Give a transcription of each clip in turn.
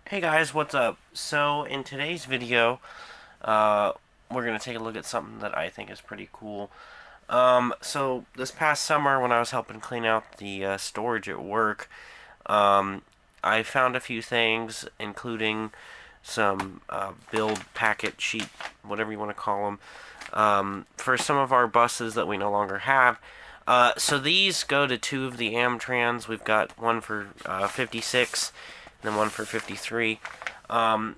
Hey guys, what's up? So in today's video, we're going to take a look at something that I think is pretty cool. So this past summer when I was helping clean out the storage at work, um, I found a few things, including some build packet sheet, whatever you want to call them, for some of our buses that we no longer have. So these go to two of the AmTrans. We've got one for 56 and then one for 53.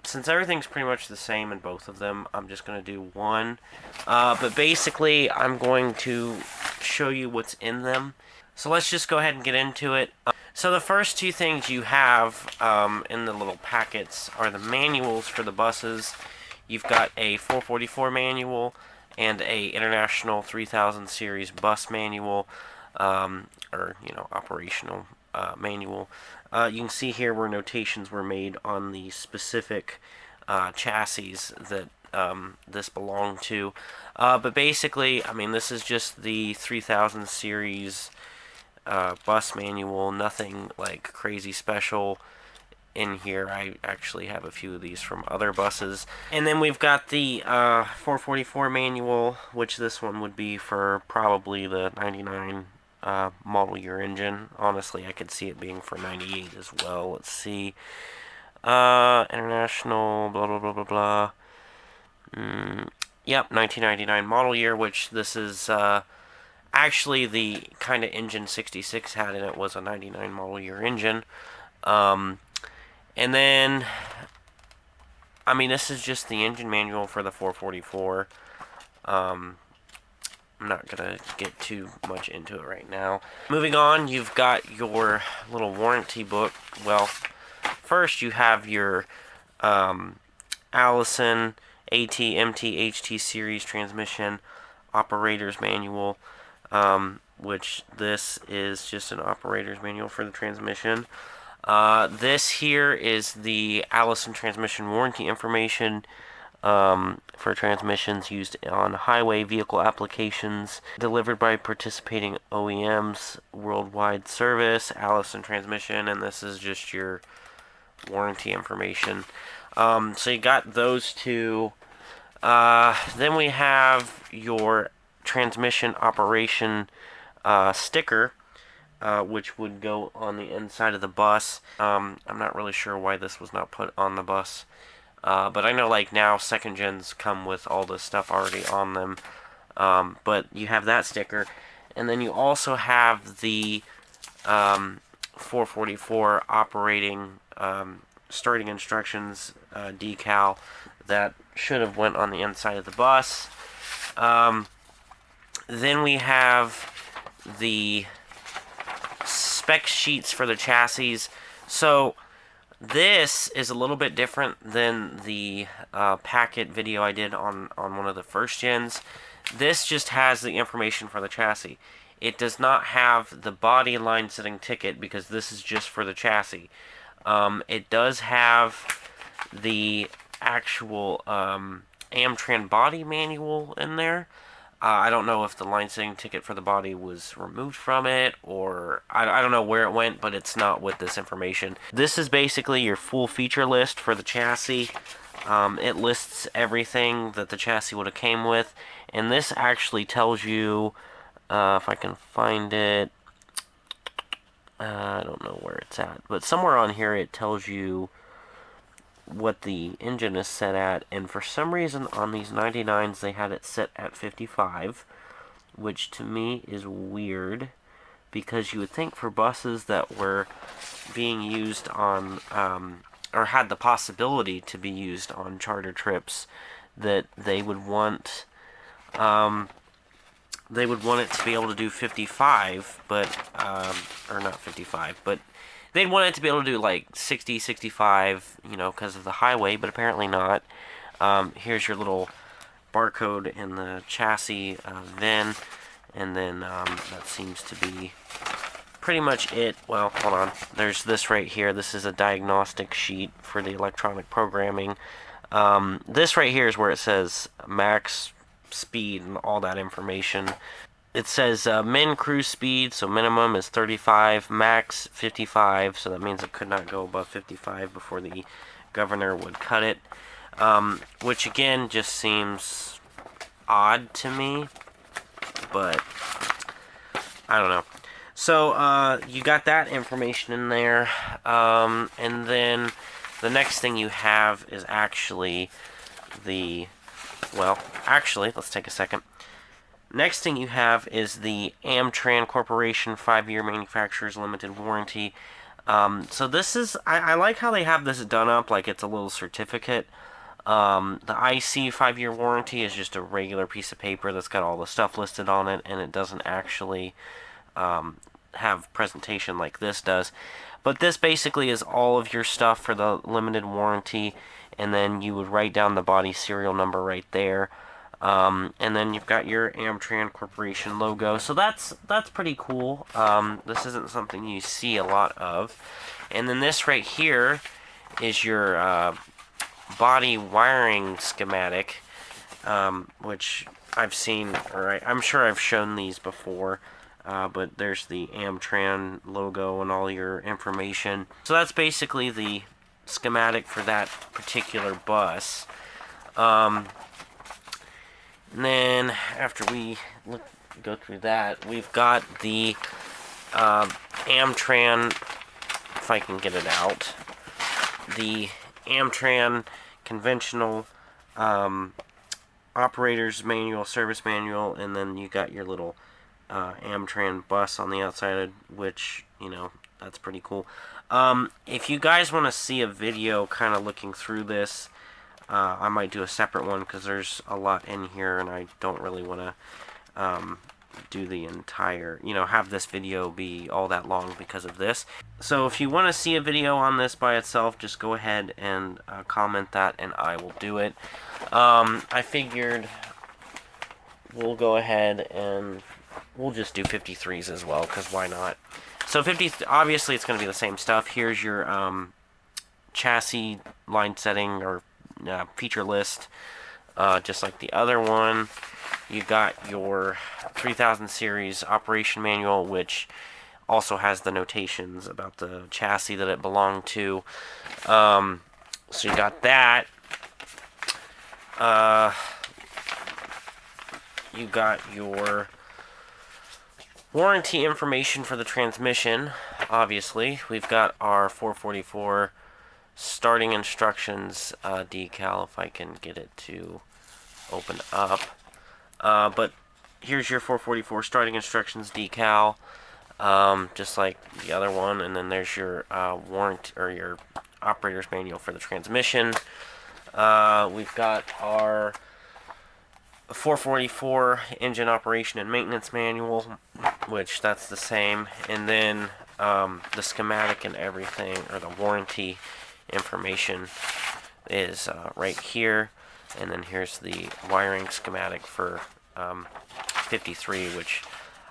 Since everything's pretty much the same in both of them, I'm just going to do one. But basically, I'm going to show you what's in them. So let's just go ahead and get into it. So the first two things you have in the little packets are the manuals for the buses. You've got a 444 manual and a International 3000 series bus manual, or operational manual. You can see here where notations were made on the specific chassis that this belonged to. But basically, I mean, this is just the 3000 series bus manual. Nothing like crazy special in here. I actually have a few of these from other buses. And then we've got the 444 manual, which this one would be for probably the 99 model year engine. Honestly, I could see it being for 98 as well. Let's see. International, blah, blah, blah, blah, blah. Yep, 1999 model year, which this is actually the kind of engine 66 had in it was a 99 model year engine. And then, I mean, this is just the engine manual for the 444. I'm not going to get too much into it right now. Moving on, you've got your little warranty book. Well, first you have your Allison AT, MT, HT series transmission operator's manual, which this is just an operator's manual for the transmission. This here is the Allison transmission warranty information for transmissions used on highway vehicle applications, delivered by participating OEMs, worldwide service, Allison transmission, and this is just your warranty information. So you got those two. Then we have your transmission operation sticker, which would go on the inside of the bus. I'm not really sure why this was not put on the bus. But I know like now second gens come with all this stuff already on them. But you have that sticker. And then you also have the 444 operating starting instructions decal that should have went on the inside of the bus. Then we have the spec sheets for the chassis. So this is a little bit different than the packet video I did on one of the first gens. This just has the information for the chassis. It does not have the body line setting ticket because this is just for the chassis. It does have the actual AmTran body manual in there. I don't know if the line setting ticket for the body was removed from it, or I don't know where it went, but it's not with this information. This is basically your full feature list for the chassis. It lists everything that the chassis would have came with, and this actually tells you, if I can find it, I don't know where it's at, but somewhere on here it tells you what the engine is set at, and for some reason on these 99s they had it set at 55, which to me is weird, because you would think for buses that were being used on, or had the possibility to be used on charter trips, that they would want it to be able to do 55, but, or not 55, but they'd want it to be able to do like 60, 65, because of the highway, but apparently not. Here's your little barcode in the chassis VIN, and then that seems to be pretty much it. Well, hold on. There's this right here. This is a diagnostic sheet for the electronic programming. This right here is where it says max speed and all that information. it says min cruise speed, so minimum is 35, max 55, so that means it could not go above 55 before the governor would cut it, which again just seems odd to me, but I don't know. So you got that information in there, and then the next thing you have is actually actually, let's take a second. Next thing you have is the AmTran Corporation 5-year manufacturer's limited warranty. So this is, I like how they have this done up like it's a little certificate. The IC 5-year warranty is just a regular piece of paper that's got all the stuff listed on it, and it doesn't actually have presentation like this does. But this basically is all of your stuff for the limited warranty, and then you would write down the body serial number right there. And then you've got your AmTran Corporation logo. So that's pretty cool. This isn't something you see a lot of. And then this right here is your body wiring schematic, which I've seen, or I'm sure I've shown these before. But there's the AmTran logo and all your information. So that's basically the schematic for that particular bus. And then after we go through that, we've got the AmTran, if I can get it out, the AmTran conventional operator's manual, service manual, and then you got your little AmTran bus on the outside, which, you know, that's pretty cool. If you guys want to see a video kind of looking through this, I might do a separate one because there's a lot in here and I don't really want to do the entire, have this video be all that long because of this. So if you want to see a video on this by itself, just go ahead and comment that and I will do it. I figured we'll go ahead and we'll just do 53s as well, because why not? So obviously it's going to be the same stuff. Here's your chassis line setting or feature list, just like the other one. You got your 3000 series operation manual, which also has the notations about the chassis that it belonged to. So you got that. You got your warranty information for the transmission. Obviously, we've got our 444 starting instructions decal, if I can get it to open up. But here's your 444 starting instructions decal, just like the other one, and then there's your warrant or your operator's manual for the transmission. We've got our 444 engine operation and maintenance manual, which that's the same, and then the schematic and everything, or the warranty information, is right here. And then here's the wiring schematic for 53, which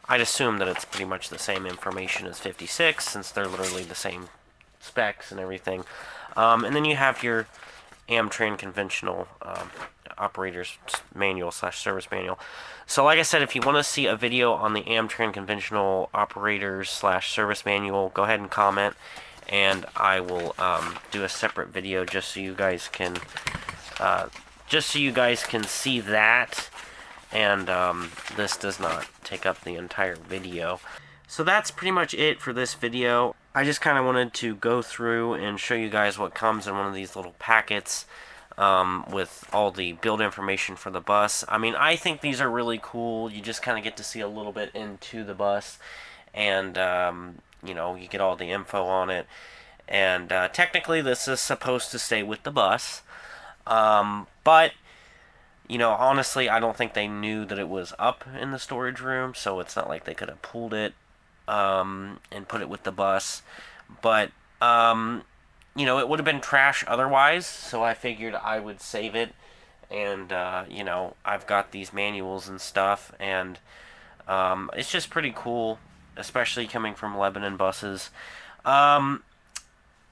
I'd assume that it's pretty much the same information as 56, since they're literally the same specs and everything. And then you have your AmTran conventional operator's manual / service manual. So like I said, if you want to see a video on the AmTran conventional operators / service manual, go ahead and comment, and I will do a separate video just so you guys can see that, and this does not take up the entire video. So that's pretty much it for this video. I just kind of wanted to go through and show you guys what comes in one of these little packets with all the build information for the bus. I mean, I think these are really cool. You just kind of get to see a little bit into the bus, and you get all the info on it. And technically this is supposed to stay with the bus, but honestly, I don't think they knew that it was up in the storage room, so it's not like they could have pulled it and put it with the bus. But it would have been trash otherwise, so I figured I would save it. And I've got these manuals and stuff, and it's just pretty cool, especially coming from Lebanon buses.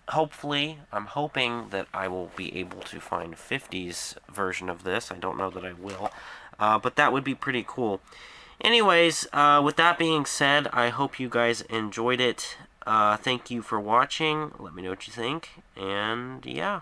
Hopefully, I'm hoping that I will be able to find 50's version of this. I don't know that I will, but that would be pretty cool. Anyways, with that being said, I hope you guys enjoyed it. Thank you for watching. Let me know what you think. And yeah.